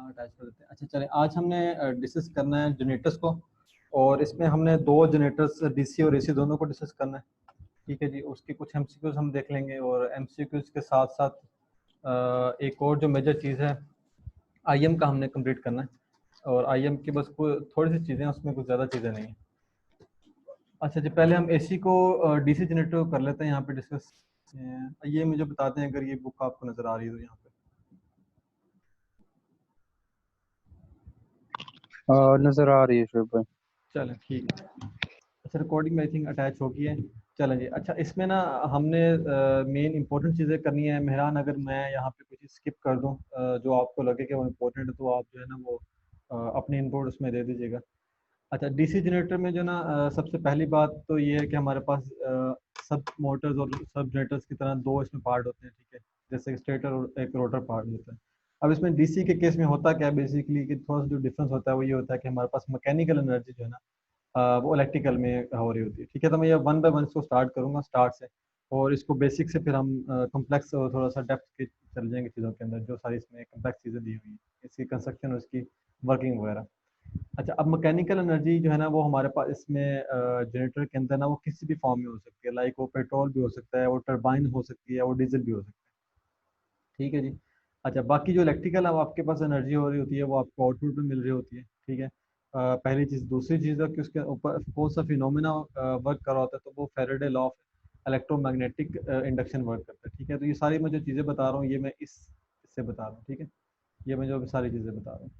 Attach कर देते हैं। अच्छा चलें, आज हमने डिस्कस करना है जनरेटर्स को, और इसमें हमने दो जनरेटर्स डीसी और एसी दोनों को डिस्कस करना है। ठीक है जी, उसके कुछ एमसीक्यूज हम देख लेंगे, और एमसीक्यूज के साथ साथ एक और जो मेजर चीज़ है आईएम का हमने कंप्लीट करना है। और आईएम की बस थोड़ी सी चीज़ें, उसमें कुछ ज़्यादा चीज़ें नहीं हैं। अच्छा जी, पहले हम एसी को डीसी जनरेटर को कर लेते हैं यहाँ पे डिस्कस। ये मुझे बताते हैं अगर ये बुक आपको नज़र आ रही है तो यहाँ पे। नजर आ रही है शुभ भाई। चलें ठीक है। अच्छा, रिकॉर्डिंग आई थिंक अटैच होगी है। चलें जी। अच्छा, इसमें ना हमने मेन इंपॉर्टेंट चीज़ें करनी है। मेहरान, अगर मैं यहाँ पे कुछ स्किप कर दूँ जो आपको लगे कि वो इम्पोर्टेंट है, तो आप जो है ना वो अपनी इनपुट उसमें दे दीजिएगा। अच्छा, डीसी जनरेटर में जो ना सबसे पहली बात तो ये है कि हमारे पास सब मोटर्स और सब जनरेटर्स की तरह दो इसमें पार्ट होते हैं। ठीक है, जैसे एक स्टेटर और एक रोटर पार्ट होता है। अब इसमें डीसी के केस में होता क्या है बेसिकली, कि थोड़ा सा जो डिफरेंस होता है वो ये होता है कि हमारे पास मैकेनिकल एनर्जी जो है ना वो इलेक्ट्रिकल में हो रही होती है। ठीक है, तो मैं ये वन बाय वन इसको स्टार्ट करूंगा स्टार्ट से, और इसको बेसिक से फिर हम कॉम्प्लेक्स और थोड़ा सा डेप्थ के चल जाएंगे चीज़ों के अंदर, जो सारी इसमें कॉम्प्लेक्स चीज़ें दी हुई हैं, इसकी कंस्ट्रक्शन और इसकी वर्किंग वगैरह। अच्छा, अब मैकेनिकल एनर्जी जो है ना वो हमारे पास इसमें जनरेटर के अंदर ना वो किसी भी फॉर्म में हो सकती है। लाइक वो पेट्रोल भी हो सकता है, वो टरबाइन हो सकती है, वो डीजल भी हो सकता है। ठीक है जी। अच्छा, बाकी जो इलेक्ट्रिकल अब आपके पास एनर्जी हो रही होती है वो आपको आउटपुट में मिल रही होती है। ठीक है, पहली चीज़। दूसरी चीज़ है कि उसके ऊपर कौन सा फिनोमेना वर्क कर रहा होता है, तो वो Faraday law of electromagnetic induction work करता है। ठीक है, तो ये सारी मैं जो चीज़ें बता रहा हूँ ये मैं इससे बता रहा हूँ। ठीक है, ये मैं जो अभी सारी चीज़ें बता रहा हूँ।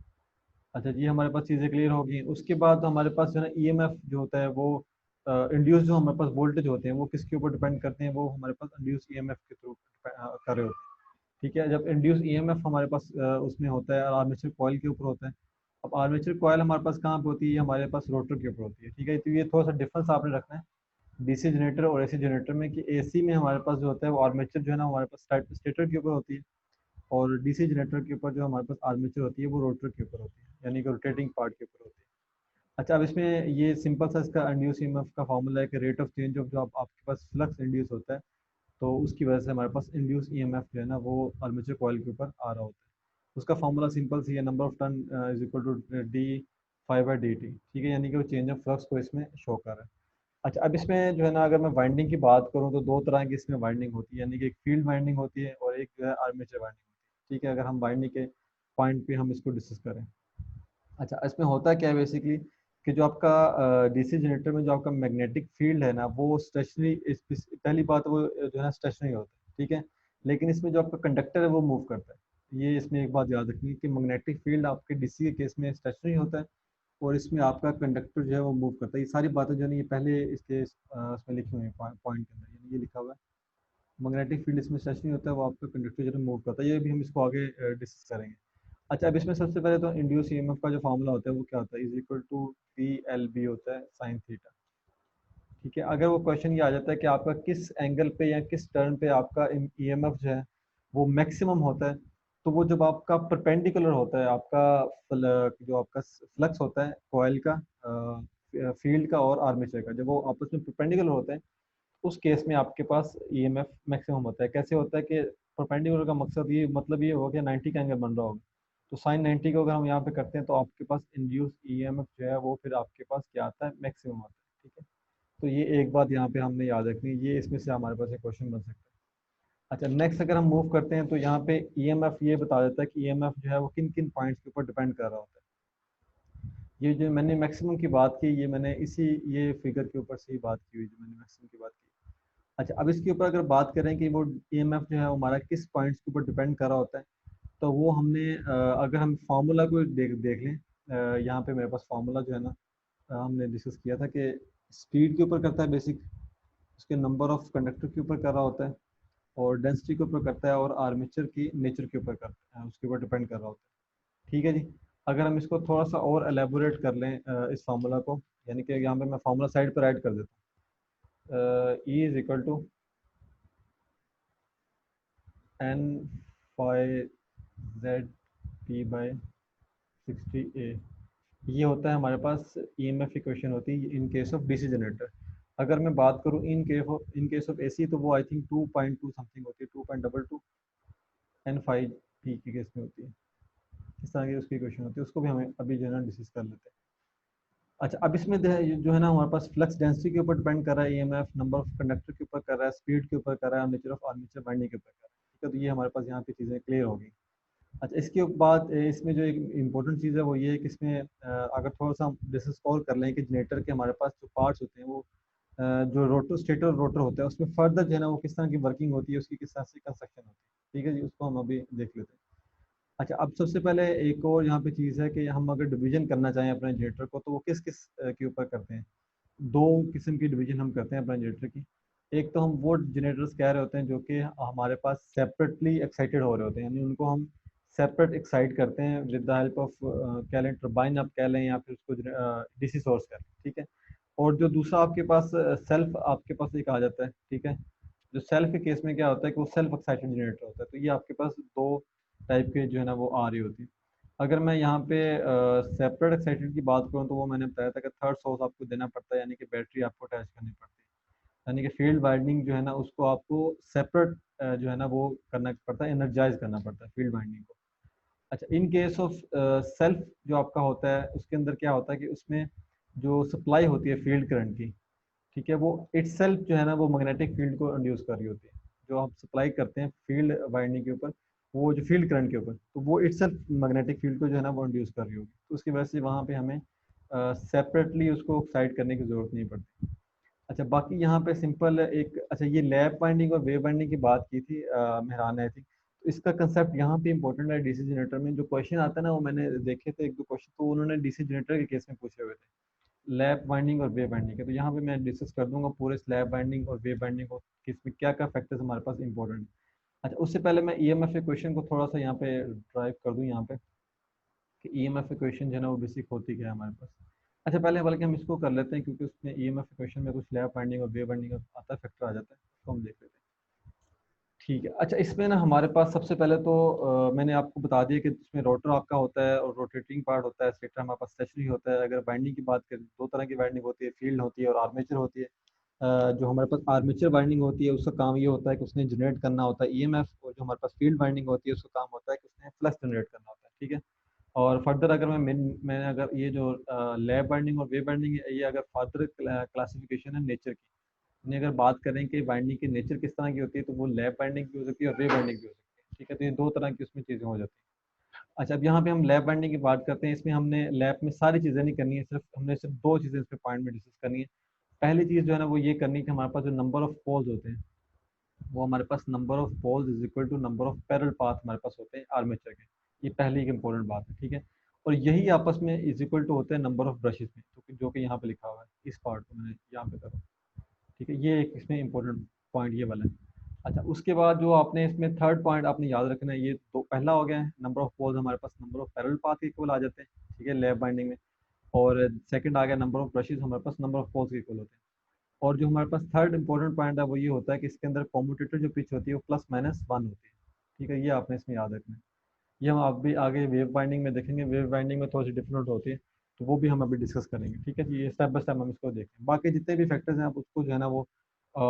अच्छा जी, हमारे पास चीज़ें क्लियर होगी। उसके बाद हमारे पास जो है ना ईएमएफ जो होता है वो इंड्यूस, जो हमारे पास वोल्टेज होते हैं वो किसके ऊपर डिपेंड करते हैं, वो हमारे पास इंड्यूस ईएमएफ के थ्रू कर रहे होते हैं। ठीक है, जब इंड्यूस ईएमएफ हमारे पास उसमें होता है, आर्मेचर कॉइल के ऊपर होता है। अब आर्मेचर कॉइल हमारे पास कहाँ पे होती है, हमारे पास रोटर के ऊपर होती है। ठीक है, तो ये थोड़ा सा डिफरेंस आपने रखना है डीसी जनरेटर और एसी जनरेटर में, कि एसी में हमारे पास जो होता है वो आर्मेचर जो है ना हमारे पास स्टेटर के ऊपर होती है, और डीसी जनरेटर के ऊपर जो हमारे पास आर्मेचर होती है वो रोटर के ऊपर होती है, यानी कि रोटेटिंग पार्ट के ऊपर होती है। अच्छा, अब इसमें ये सिंपल सा इसका इंड्यूस ईएमएफ का फॉर्मूला है कि रेट ऑफ चेंज ऑफ जो आपके पास फ्लक्स इंड्यूस होता है, तो उसकी वजह से हमारे पास इंड्यूस ईएमएफ जो है ना वो आर्मेचर कॉइल के ऊपर आ रहा होता है। उसका फॉर्मूला सिंपल सी है, number of turn is equal to D five by D T. ठीक है, यानी कि वो चेंज ऑफ फ्लक्स को इसमें शो कर रहा है। अच्छा, अब इसमें जो है ना अगर मैं वाइंडिंग की बात करूँ तो दो तरह की इसमें वाइंडिंग होती है, यानी कि एक फील्ड वाइंडिंग होती है और एक जो है आर्मेचर वाइंडिंग होती है। ठीक है, अगर हम वाइंडिंग के पॉइंट पे हम इसको डिस्कस करें। अच्छा, इसमें होता क्या है बेसिकली, कि जो आपका डीसी जनरेटर में जो आपका मैग्नेटिक फील्ड है ना वो स्टेशनरी, पहली बात वो जो है ना स्टेशनरी होता है। ठीक है, लेकिन इसमें जो आपका कंडक्टर है वो मूव करता है। ये इसमें एक बात याद रखनी है कि मैग्नेटिक फील्ड आपके डीसी के केस में स्टेशनरी होता है, और इसमें आपका कंडक्टर जो है वो मूव करता है। ये सारी बातें जो है ना ये पहले इसके इसमें लिखी हुई है पॉइंट के अंदर, यानी ये लिखा हुआ है मैग्नेटिक फील्ड इसमें स्टेशनरी होता है, वो आपका कंडक्टर जो है मूव करता है। ये भी हम इसको आगे डिस्कस करेंगे। अच्छा, अब इसमें सबसे पहले तो इंड्यूस ईएमएफ का जो फार्मूला होता है वो क्या होता है, is equal to P L B होता है साइन थीटा। ठीक है, अगर वो क्वेश्चन ये आ जाता है कि आपका किस एंगल पे या किस टर्न पे आपका ईएमएफ जो है वो मैक्सिमम होता है, तो वो जब आपका परपेंडिकुलर होता है आपका जो आपका फ्लक्स होता है कॉइल का, फील्ड का और आर्मेचर का, जब वो आपस में परपेंडिकुलर होते हैं, उस केस में आपके पास ईएमएफ मैक्सिमम होता है। कैसे होता है कि परपेंडिकुलर का मकसद ये मतलब ये होगा कि 90 का एंगल बन रहा होगा, तो साइन 90 को अगर हम यहाँ पे करते हैं तो आपके पास इंड्यूस ईएमएफ जो है वो फिर आपके पास क्या आता है, मैक्सिमम आता है। ठीक है, तो ये एक बात यहाँ पे हमने याद रखनी है, ये इसमें से हमारे पास एक क्वेश्चन बन सकता है। अच्छा, नेक्स्ट अगर हम मूव करते हैं तो यहाँ पे ईएमएफ ये बता देता है कि ईएमएफ जो है वो किन किन पॉइंट्स के ऊपर डिपेंड कर रहा होता है। ये जो मैंने मैक्सिमम की बात की, ये मैंने इसी ये फिगर के ऊपर से ही बात की हुई, जो मैंने मैक्सिमम की बात की। अच्छा, अब इसके ऊपर अगर बात करें कि वो ईएमएफ जो है वो हमारा किस पॉइंट्स के ऊपर डिपेंड कर रहा होता है, तो वो हमने अगर हम फार्मूला को देख देख लें, यहाँ पे मेरे पास फार्मूला जो है ना हमने डिस्कस किया था कि स्पीड के ऊपर करता है बेसिक, उसके नंबर ऑफ कंडक्टर के ऊपर कर रहा होता है, और डेंसिटी के ऊपर करता है, और आर्मेचर की नेचर के ऊपर करता है, उसके ऊपर डिपेंड कर रहा होता है। ठीक है जी। अगर हम इसको थोड़ा सा और एलेबोरेट कर लें इस फार्मूला को, यानी कि यहाँ पे मैं फार्मूला साइड पर ऐड कर देता हूँ, E is equal to N phi Z P by 60 A. ये होता है हमारे पास ईएमएफ इक्वेशन होती है in case of DC generator. अगर मैं बात करूँ इन केस ऑफ एसी, तो वो आई थिंक 2.2 समथिंग होती है, 2.22 एन फाइव पी के केस में होती है। किस तरह की उसकी इक्वेशन होती है, उसको भी हमें अभी जो है ना डिस्कस कर लेते हैं। अच्छा, अब इसमें जो है ना हमारे पास फ्लक्स डेंसिटी के ऊपर डिपेंड कर रहा है, ईएमएफ नंबर ऑफ कंडक्टर के ऊपर कर रहा है, स्पीड के ऊपर कर रहा है, नेचर ऑफ आर्मेचर बाइंडिंग के ऊपर कर रहा है। ठीक है, तो ये हमारे पास यहाँ पे चीज़ें क्लियर हो गई। अच्छा, इसके बाद इसमें जो एक इम्पोर्टेंट चीज़ है वो ये है कि इसमें अगर थोड़ा सा हम डिस्कस और कर लें कि जनरेटर के हमारे पास जो पार्ट्स होते हैं वो जो रोटर स्टेटर और रोटर होता है उसमें फर्दर जो है ना वो किस तरह की वर्किंग होती है, उसकी किस तरह से कंस्ट्रक्शन होती है। ठीक है जी, उसको हम अभी देख लेते हैं। अच्छा, अब सबसे पहले एक और यहाँ पे चीज़ है कि हम अगर डिवीजन करना चाहें अपने जनरेटर को तो वो किस किस के ऊपर करते हैं। दो किस्म की डिवीजन हम करते हैं अपने जनरेटर की। एक तो हम वो जनरेटर्स कह रहे होते हैं जो कि हमारे पास सेपरेटली एक्साइटेड हो रहे होते हैं, यानी उनको हम सेपरेट एक्साइट करते हैं विद द हेल्प ऑफ कह लें टर्बाइन आप कह लें या फिर उसको डीसी सोर्स कह लें। ठीक है, और जो दूसरा आपके पास सेल्फ आपके पास एक आ जाता है। ठीक है, जो सेल्फ के केस में क्या होता है कि वो सेल्फ एक्साइटेड जनरेटर होता है। तो ये आपके पास दो टाइप के जो है ना वो आ रही होती है। अगर मैं यहाँ पे सेपरेट एक्साइटेड की बात करूँ तो वो मैंने बताया था कि थर्ड सोर्स आपको देना पड़ता है, यानी कि बैटरी आपको अटैच करनी पड़ती है, यानी कि फील्ड वाइंडिंग जो है ना उसको आपको सेपरेट जो है ना वो करना पड़ता है, एनर्जाइज करना पड़ता है फील्ड वाइंडिंग को। अच्छा, इन केस ऑफ सेल्फ जो आपका होता है उसके अंदर क्या होता है कि उसमें जो सप्लाई होती है फील्ड करंट की, ठीक है, वो इटसेल्फ जो है ना वो मैग्नेटिक फील्ड को इंड्यूस कर रही होती है। जो हम सप्लाई करते हैं फील्ड वाइंडिंग के ऊपर, वो जो फील्ड करंट के ऊपर, तो वो इटसेल्फ मैग्नेटिक फील्ड को जो है ना वो इंड्यूस कर रही होगी। तो उसकी वजह से वहाँ पे हमें सेपरेटली उसको एक्साइट करने की जरूरत नहीं पड़ती। अच्छा, बाकी यहाँ पे सिंपल एक, अच्छा ये लैप बाइंडिंग और वेव बाइंडिंग की बात की थी मेहरान आई थी, तो इसका कंसेप्ट यहाँ पे इंपॉर्टेंट है। डीसी जनरेटर में जो क्वेश्चन आता है ना वो मैंने देखे थे एक दो क्वेश्चन, तो उन्होंने डीसी जनरेटर के केस में पूछे हुए थे लैप बाइंडिंग और वेव बाइंडिंग के। तो यहाँ पे मैं डिस्कस कर दूंगा पूरे स्लैब बाइंडिंग और वेव बाइंडिंग को, किसमें क्या क्या फैक्टर्स हमारे पास इंपॉर्टेंट है। अच्छा, उससे पहले मैं ईएमएफ इक्वेशन को थोड़ा सा यहाँ पे ड्राइव कर दूँ यहाँ पे कि ईएमएफ इक्वेशन जो है ना वो बेसिक होती क्या है हमारे पास। अच्छा, पहले बल्कि हम इसको कर लेते हैं क्योंकि उसमें ईएमएफ इक्वेशन में कुछ लैप बाइंडिंग और वेव बाइंडिंग का आता फैक्टर आ जाता है, तो हम देख लेते हैं। ठीक है, अच्छा इसमें ना हमारे पास सबसे पहले तो मैंने आपको बता दिया कि इसमें रोटर आपका होता है और रोटेटिंग पार्ट होता है, स्टेटर हमारे पास स्टेशनरी होता है। अगर बाइंडिंग की बात करें दो तरह की बाइंडिंग होती है, फील्ड होती है और आर्मेचर होती है। जो हमारे पास आर्मेचर बाइंडिंग होती है उसका काम ये होता है कि उसने जनरेट करना होता है ईएमएफ, और जो हमारे पास फील्ड बाइंडिंग होती है उसका काम होता है कि उसने फ्लक्स जनरेट करना होता है। ठीक है, और फर्दर अगर मैंने अगर ये जो लैब बाइंडिंग और वेव बाइंडिंग है ये अगर फर्दर क्लासिफिकेशन है नेचर की, यानी अगर बात करें कि बाइंडिंग की नेचर किस तरह की होती है तो वो लैब बाइंडिंग भी हो सकती है और वेव बाइंडिंग भी हो सकती है। ठीक है, तो ये दो तरह की उसमें चीज़ें हो जाती हैं। अच्छा, अब यहाँ पे हम लैब बाइंडिंग की बात करते हैं। इसमें हमने लैब में सारी चीज़ें नहीं करनी है, सिर्फ हमने सिर्फ दो चीज़ें इसमें पॉइंट में डिस्कस करनी है। पहली चीज़ जो है ना वो ये करनी है कि हमारे पास जो नंबर ऑफ पोल्स होते हैं वो हमारे पास number of poles is equal to number of parallel path हमारे पास होते हैं आर्मेचर के। ये पहली एक इंपॉर्टेंट बात है। ठीक है, और यही आपस में इज इक्वल टू होते हैं नंबर ऑफ ब्रशेस में, जो कि यहाँ पे लिखा हुआ है, इस पार्ट को मैंने यहाँ पे करा। ठीक है, ये एक इसमें इंपॉर्टेंट पॉइंट ये वाला है। अच्छा, उसके बाद जो आपने इसमें थर्ड पॉइंट आपने याद रखना है, ये तो पहला हो गया है नंबर ऑफ पोल्स हमारे पास नंबर ऑफ पैरेलल पाथ के इक्वल आ जाते हैं। ठीक है, लैब बाइंडिंग में। और सेकंड आ गया नंबर ऑफ ब्रशेस हमारे पास नंबर ऑफ पोल्स के इक्वल होते हैं। और जो हमारे पास थर्ड इंपॉर्टेंट पॉइंट है वो ये होता है कि इसके अंदर कॉम्यूटेटर जो पिच होती है वो प्लस माइनस वन होती है। ठीक है, ये आपने इसमें याद रखना है। ये हम अभी आगे वेव बाइंडिंग में देखेंगे, वेव बाइंडिंग में थोड़ी सी डिफरेंट होती है, तो वो भी हम अभी डिस्कस करेंगे। ठीक है जी, ये स्टेप बाय स्टेप हम इसको देखें, बाकी जितने भी फैक्टर्स हैं आप उसको जो है ना वो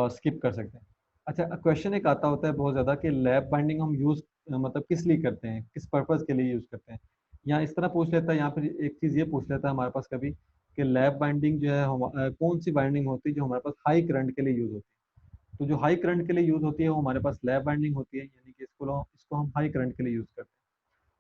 स्किप कर सकते हैं। अच्छा, क्वेश्चन एक आता होता है बहुत ज़्यादा कि लैब बाइंडिंग हम यूज़ मतलब किस लिए करते हैं, किस पर्पज़ के लिए यूज़ करते हैं। या इस तरह पूछ लेता है, या फिर एक चीज़ ये पूछ लेता है हमारे पास कभी कि लैब बाइंडिंग जो है कौन सी बाइंडिंग होती है जो हमारे पास हाई करंट के लिए यूज़ होती है। तो जो हाई करंट के लिए यूज़ होती है वो हमारे पास लैब बाइंडिंग होती है, यानी कि इसको हम हाई करंट के लिए यूज़ करते हैं।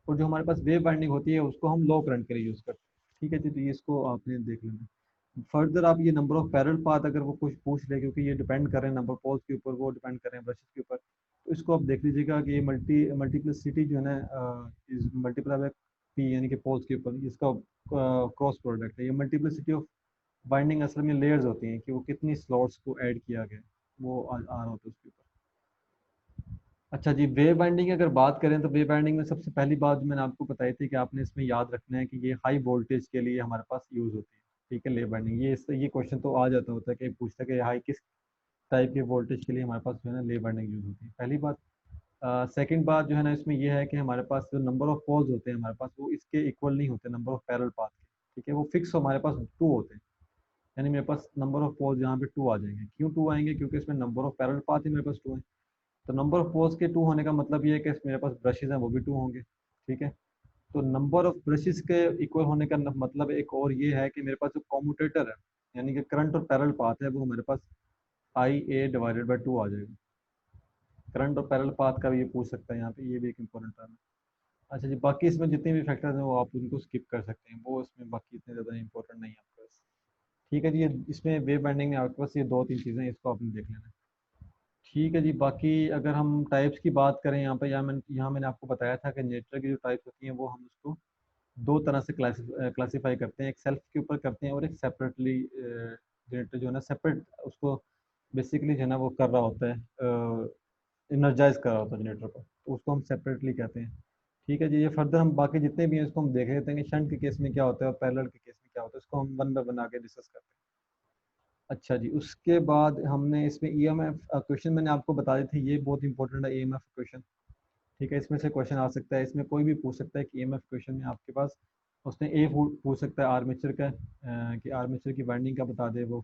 और जो हमारे पास वेव बाइंडिंग होती है उसको हम लो करंट के लिए यूज़ करते हैं। ठीक है जी, तो ये इसको आपने देख लेना। फर्दर आप ये नंबर ऑफ पैरेलल पाथ अगर वो कुछ पूछ ले, क्योंकि ये डिपेंड कर रहे हैं नंबर पोल्स के ऊपर, वो डिपेंड कर रहे हैं ब्रशेस के ऊपर, तो इसको आप देख लीजिएगा कि ये मल्टीप्लिसिटी जो है ना इज मल्टीप्लाई बाय पी, यानी कि पोल्स के ऊपर इसका क्रॉस प्रोडक्ट है। ये मल्टीप्लिसिटी ऑफ बाइंडिंग असल में लेयर्स होती हैं कि वो कितनी स्लॉट्स को ऐड किया गया है, वो आ रहा होता है उसके ऊपर। अच्छा जी, वेव बाइंडिंग की अगर बात करें तो वेव बाइंडिंग में सबसे पहली बात जो मैंने आपको बताई थी कि आपने इसमें याद रखना है कि ये हाई वोल्टेज के लिए हमारे पास यूज़ होती है। ठीक है, वेव बाइंडिंग ये क्वेश्चन तो आ जाता होता है कि पूछता है कि हाई किस टाइप के वोल्टेज के लिए हमारे पास जो है ना वेव बाइंडिंग यूज़ होती है, पहली बात। सेकंड बात जो है ना इसमें ये है कि हमारे पास जो नंबर ऑफ पोल्स होते हैं हमारे पास वो इसके इक्वल नहीं होते नंबर ऑफ पैरेलल पाथ के। ठीक है, वो फिक्स हमारे पास टू होते हैं, यानी मेरे पास नंबर ऑफ पोल्स यहाँ पे टू आ जाएंगे। क्यों टू आएंगे? क्योंकि इसमें नंबर ऑफ पैरेलल पाथ ही मेरे पास टू है। तो नंबर ऑफ पोल्स के टू होने का मतलब ये है कि मेरे पास ब्रशेज हैं वो भी टू होंगे। ठीक है, तो नंबर ऑफ ब्रशेस के इक्वल होने का मतलब एक और ये है कि मेरे पास जो कॉम्यूटेटर है, यानी कि करंट और पैरेलल पाथ है, वो मेरे पास आई ए डिवाइडेड बाई 2 आ जाएगा। करंट और पैरेलल पाथ का भी ये पूछ सकता है यहाँ पे, ये भी एक इंपॉर्टेंट टर्म है। अच्छा जी, बाकी इसमें जितने भी फैक्टर्स हैं वो आप उनको स्किप कर सकते हैं, वो इसमें बाकी इतने ज़्यादा इंपॉर्टेंट नहीं है आपके पास। ठीक है जी, ये इसमें वेव बाइंडिंग में आपके पास ये 2-3 चीज़ें हैं, इसको आपने देख लेना है। ठीक है जी, बाकी अगर हम टाइप्स की बात करें यहाँ पे, यहाँ मैंने आपको बताया था कि जनरेटर की जो टाइप्स होती हैं वो हम उसको दो तरह से क्लासीफाई करते हैं। एक सेल्फ के ऊपर करते हैं और एक सेपरेटली जनरेटर जो है ना सेपरेट उसको बेसिकली जो है ना वो कर रहा होता है, एनर्जाइज कर रहा होता है जनरेटर को, तो उसको हम सेपरेटली कहते हैं। ठीक है जी, ये फर्दर हम बाकी जितने भी हैं इसको हम देख लेते हैं कि शंट के केस में क्या होता है और पैरेलल के केस में क्या होता है, इसको हम वन बाय वन आगे डिस्कस करते हैं। अच्छा जी, उसके बाद हमने इसमें ईएमएफ क्वेश्चन मैंने आपको बता दी थी, ये बहुत इंपॉर्टेंट है ईएमएफ क्वेश्चन। ठीक है, इसमें से क्वेश्चन आ सकता है, इसमें कोई भी पूछ सकता है कि ईएमएफ क्वेश्चन में आपके पास उसने ए पूछ सकता है आर्मेचर का, कि आर्मेचर की वाइंडिंग का बता दे वो,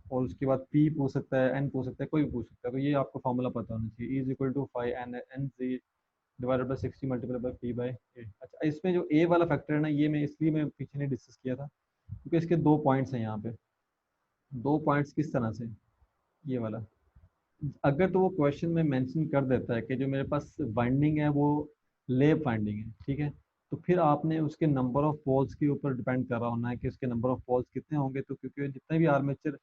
और उसके बाद पी पूछ सकता है, एन पूछ सकता है, कोई भी पूछ सकता है। तो ये आपको फार्मूला पता होना चाहिए, is equal to 5 N C divided by 60 multiply by P by A. अच्छा, इसमें जो ए वाला फैक्टर है ना, ये मैं इसलिए मैं पीछे नहीं डिस्कस किया था क्योंकि इसके दो पॉइंट्स हैं यहाँ पे। दो पॉइंट्स किस तरह से, ये वाला, अगर तो वो क्वेश्चन में मेंशन कर देता है कि जो मेरे पास बाइंडिंग है वो लेप बाइंडिंग है, ठीक है, तो फिर आपने उसके नंबर ऑफ पोल्स के ऊपर डिपेंड कर रहा होना है कि उसके नंबर ऑफ पोल्स कितने होंगे। तो क्योंकि जितने भी आर्मेचर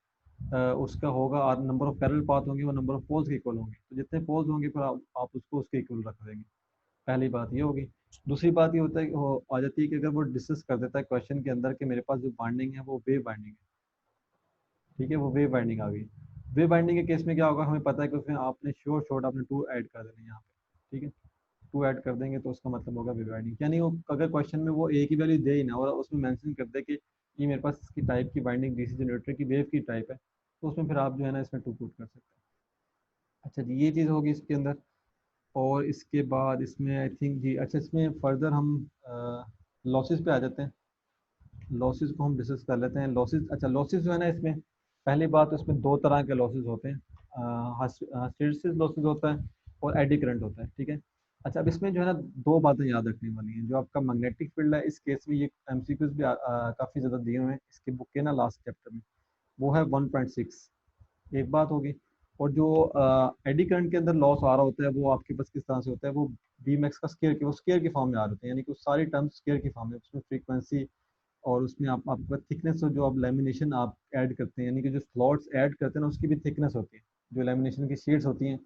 उसका होगा, नंबर ऑफ पैरेलल पाथ होंगे वो नंबर ऑफ पोल्स के इक्वल होंगे, तो जितने पोल्स होंगे फिर आप उसको उसके इक्वल रख देंगे। पहली बात ये होगी। दूसरी बात ये होता है कि वो आ जाती है कि अगर वो डिस्कस कर देता है क्वेश्चन के अंदर कि मेरे पास जो बाइंडिंग है वो वेव बाइंडिंग है, ठीक है, वो वेव बाइंडिंग आ गई। वेव बाइंडिंग के केस में क्या होगा, हमें पता है कि उसमें आपने श्योर शॉर्ट आपने टू ऐड कर देना है यहाँ पे, ठीक है, टू ऐड कर देंगे तो उसका मतलब होगा वेव बाइंडिंग। यानी वो अगर क्वेश्चन में वो एक ही वैल्यू दे ही ना और उसमें मेंशन कर दे कि ये मेरे पास इसकी टाइप की बाइंडिंग डीसी जनरेटर की वेव की टाइप है, तो उसमें फिर आप जो है ना इसमें टू पुट कर सकते हैं। अच्छा जी, ये चीज़ होगी इसके अंदर। और इसके बाद इसमें आई थिंक जी, अच्छा इसमें फर्दर हम लॉसेस पे आ जाते हैं। लॉसेस को हम डिस्कस कर लेते हैं। लॉसेस, अच्छा लॉसेस जो है ना इसमें, पहली बात तो इसमें दो तरह के लॉसेस होते हैं, हिस्टैरिसीस लॉसेस होता है और एडी करंट होता है, ठीक है। अच्छा, अब इसमें जो है ना दो बातें याद रखने वाली हैं। जो आपका मैग्नेटिक फील्ड है, इस केस में ये एमसीक्यूज भी काफ़ी ज़्यादा दिए हुए हैं इसके बुक के ना लास्ट चैप्टर में, वो है 1.6, एक बात होगी। और जो एडी करंट के अंदर लॉस आ रहा होता है वो आपके पास किस तरह से होता है, वो बी मैक्स का स्केयर की, वो स्केयर की फॉर्म में आ रहे होते हैं, यानी कि सारी टर्म्स स्केयर की फॉर्म में, उसमें फ्रीक्वेंसी और उसमें आप आपका थिकनेस, और जो आप लेमिनेशन आप ऐड करते हैं, यानी कि जो स्लॉट्स ऐड करते हैं ना उसकी भी थिकनेस होती है, जो लेमिनेशन की शीट्स होती हैं।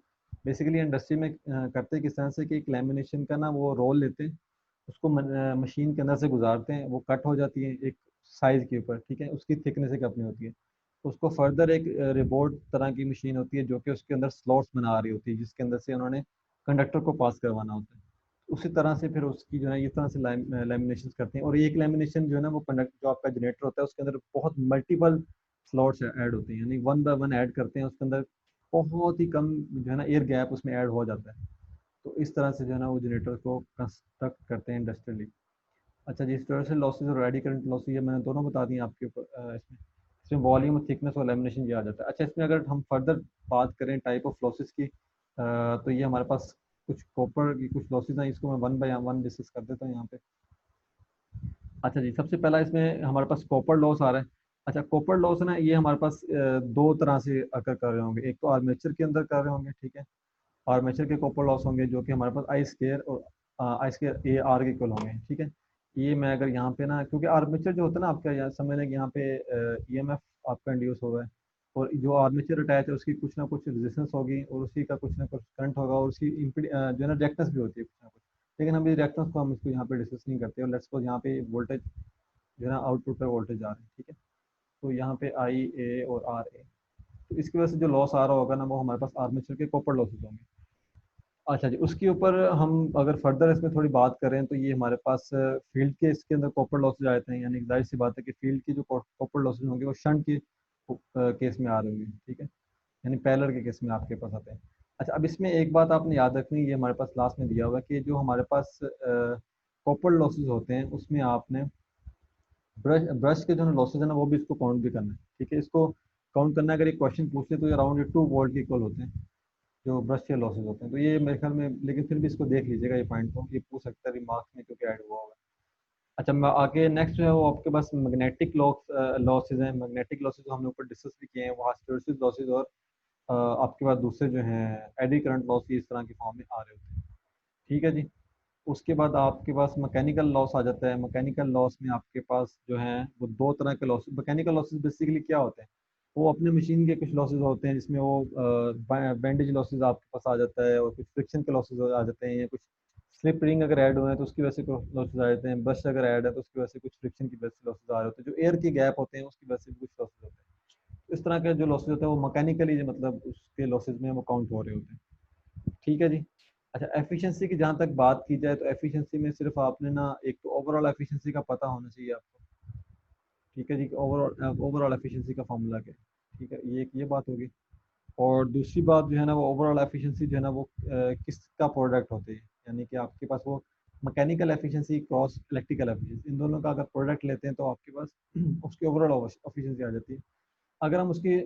बेसिकली इंडस्ट्री में करते हैं किस तरह से कि एक लेमिनेशन का ना वो रोल लेते हैं, उसको मशीन के अंदर से गुजारते हैं, वो कट हो जाती है एक साइज के ऊपर, ठीक है, उसकी थिकनेस एक अपनी होती है। तो उसको फर्दर एक रिबोर्ड तरह की मशीन होती है जो कि उसके अंदर स्लॉट्स बना रही होती है, जिसके अंदर से उन्होंने कंडक्टर को पास करवाना होता है। उसी तरह से फिर उसकी जो है इस तरह से लैमिनेशन करते हैं, और एक लैमिनेशन जो है ना वो कंडक्ट जो आपका जनरेटर होता है उसके अंदर बहुत मल्टीपल स्लॉट्स ऐड होते हैं, यानी वन बाय वन ऐड करते हैं उसके अंदर, बहुत ही कम जो है ना एयर गैप उसमें ऐड हो जाता है। तो इस तरह से जो है ना वो जनरेटर को कंस्ट्रक्ट करते हैं इंडस्ट्रियली। अच्छा जी, स्टोरेज लॉसेज और एडी करंट लॉसेज ये मैंने दोनों बता दी आपके ऊपर। इसमें इसमें वॉल्यूम, थिकनेस और लेमिनेशन ये आ जाता है। अच्छा, इसमें अगर हम फर्दर बात करें टाइप ऑफ लॉसेज की, तो ये हमारे पास कुछ कॉपर की कुछ लॉसेज हैं, इसको मैं वन बाय वन डिस्कस कर देता हूँ यहाँ पे। अच्छा जी, सबसे पहला इसमें हमारे पास कॉपर लॉस आ रहा है। अच्छा, कॉपर लॉस है ना, ये हमारे पास दो तरह से अकर कर रहे होंगे। एक तो आर्मेचर के अंदर कर रहे होंगे, ठीक है, आर्मेचर के कॉपर लॉस होंगे जो कि हमारे पास आई स्केयर और आई स्केयर ए आर के इक्वल होंगे, ठीक है। ये मैं अगर यहाँ पे ना, क्योंकि आर्मेचर जो होता है ना आपका, यहाँ समझने कि यहाँ पे ईएमएफ आपका इंड्यूस हो रहा है, और जो आर्मेचर अटैच है उसकी कुछ ना कुछ रेजिस्टेंस होगी और उसी का कुछ ना कुछ करंट होगा, और उसकी जो है ना रिएक्टेंस भी होती है कुछ ना कुछ। लेकिन हम इस रिएक्टेंस को हम इसको यहाँ पे डिस्कस नहीं करते, और लेट्स सपोज यहाँ पे वोल्टेज जो है ना आउटपुट पे वोल्टेज आ रहा है, ठीक है, तो यहाँ पे आई ए और आर ए, तो इसकी वजह से जो लॉस आ रहा होगा ना वो हमारे पास आर्मेचर के कॉपर लॉसेज होंगे। अच्छा जी, उसके ऊपर हम अगर फर्दर इसमें थोड़ी बात करें तो ये हमारे पास फील्ड के इसके अंदर कॉपर लॉसेज आ जाते हैं, यानी जाहिर सी बात है कि फील्ड की जो कॉपर लॉसेज होंगे वो शंट के केस में आ रहे होंगे, ठीक है, यानी पैरेलल के केस में आपके पास आते हैं। अच्छा, अब इसमें एक बात आपने याद रखनी है, ये हमारे पास लास्ट में दिया हुआ है कि जो हमारे पास कॉपर लॉसेज होते हैं उसमें आपने ब्रश ब्रश के जो लॉसेज है ना वो भी इसको काउंट भी करना है, ठीक है, इसको काउंट करना है। अगर एक क्वेश्चन पूछे तो ये अराउंड 2 वोल्ट के इक्वल होते हैं जो ब्रश के लॉसेज होते हैं, तो ये मेरे ख्याल में, लेकिन फिर भी इसको देख लीजिएगा ये पॉइंट को, ये पूछ सकता है रिमार्क्स में क्योंकि ऐड हुआ होगा। अच्छा, मैं आगे नेक्स्ट जो है वो आपके पास मैग्नेटिक लॉसेज हैं। मैग्नेटिक लॉसेज जो हमने ऊपर डिस्कस भी किए हैं, वो हिस्टैरिसीस लॉसेज और आपके पास दूसरे जो हैं एडी करंट लॉस इस तरह के फॉर्म में आ रहे होते हैं। ठीक है जी। उसके बाद आपके पास मैकेनिकल लॉस आ जाता है। मैकेनिकल लॉस में आपके पास जो है वो दो तरह के लॉसेज। मैकेनिकल लॉसेज बेसिकली क्या होते हैं, वो अपने मशीन के कुछ लॉसेज होते हैं जिसमें वो बैंडेज लॉसेज आपके पास आ जाता है, और कुछ फ्रिक्शन के लॉसेज आ जाते हैं, या कुछ स्लिप रिंग अगर ऐड हुए हैं तो उसकी वजह से कुछ लॉसेज आ जाते हैं, ब्रश अगर ऐड है तो उसकी वजह से कुछ फ्रिक्शन की वजह से लॉसेज आ रहे होते हैं, जो एयर के गैप होते हैं उसकी वजह से भी कुछ लॉसेज होते हैं। इस तरह के जो लॉसेज होते हैं वो मैकेनिकली मतलब उसके लॉसेज में वो काउंट हो रहे होते हैं। ठीक है जी। अच्छा, एफिशिएंसी की जहाँ तक बात की जाए तो एफिशिएंसी में सिर्फ आपने ना एक तो ओवरऑल एफिशिएंसी का पता होना चाहिए आपको। ठीक है जी, ओवरऑल ओवरऑल एफिशिएंसी का फॉर्मूला क्या है। ठीक है, ये बात होगी। और दूसरी बात जो है ना, वो ओवरऑल एफिशिएंसी जो है ना वो किसका प्रोडक्ट होती है, यानी कि आपके पास वो mechanical efficiency cross electrical efficiency, इन दोनों का अगर प्रोडक्ट लेते हैं तो आपके पास उसकी ओवरऑल एफिशिएंसी आ जाती है। अगर हम उसकी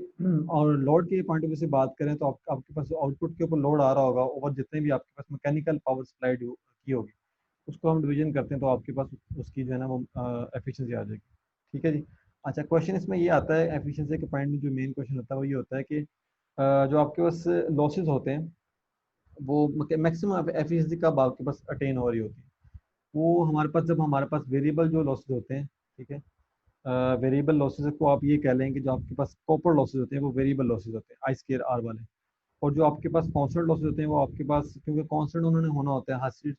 और लोड के पॉइंट ऑफ व्यू से बात करें तो आपके पास आउटपुट के ऊपर लोड आ रहा होगा, ओवर जितने भी आपके पास मैकेनिकल पावर सप्लाई की होगी, उसको हम डिवीजन करते हैं तो आपके पास उसकी जो है ना वो एफिशिएंसी आ जाएगी। ठीक है जी। अच्छा, क्वेश्चन इसमें ये आता है एफिशिएंसी के पॉइंट में, जो मेन क्वेश्चन होता है वो ये होता है कि जो आपके पास लॉसेज होते हैं वो मैक्सिमम एफिशिएंसी कब आपके पास अटेन हो रही होती है, वो हमारे पास जब हमारे पास वेरिएबल जो लॉसेज होते हैं। ठीक है, वेरिएबल लॉसेज को आप ये कह लें कि जो आपके पास कॉपर लॉसेज होते हैं वो वेरिएबल लॉसेज होते हैं, आई स्केयर आर वाले। और जो आपके पास कांस्टेंट लॉसेज होते हैं वो आपके पास, क्योंकि कांस्टेंट उन्होंने होना होता है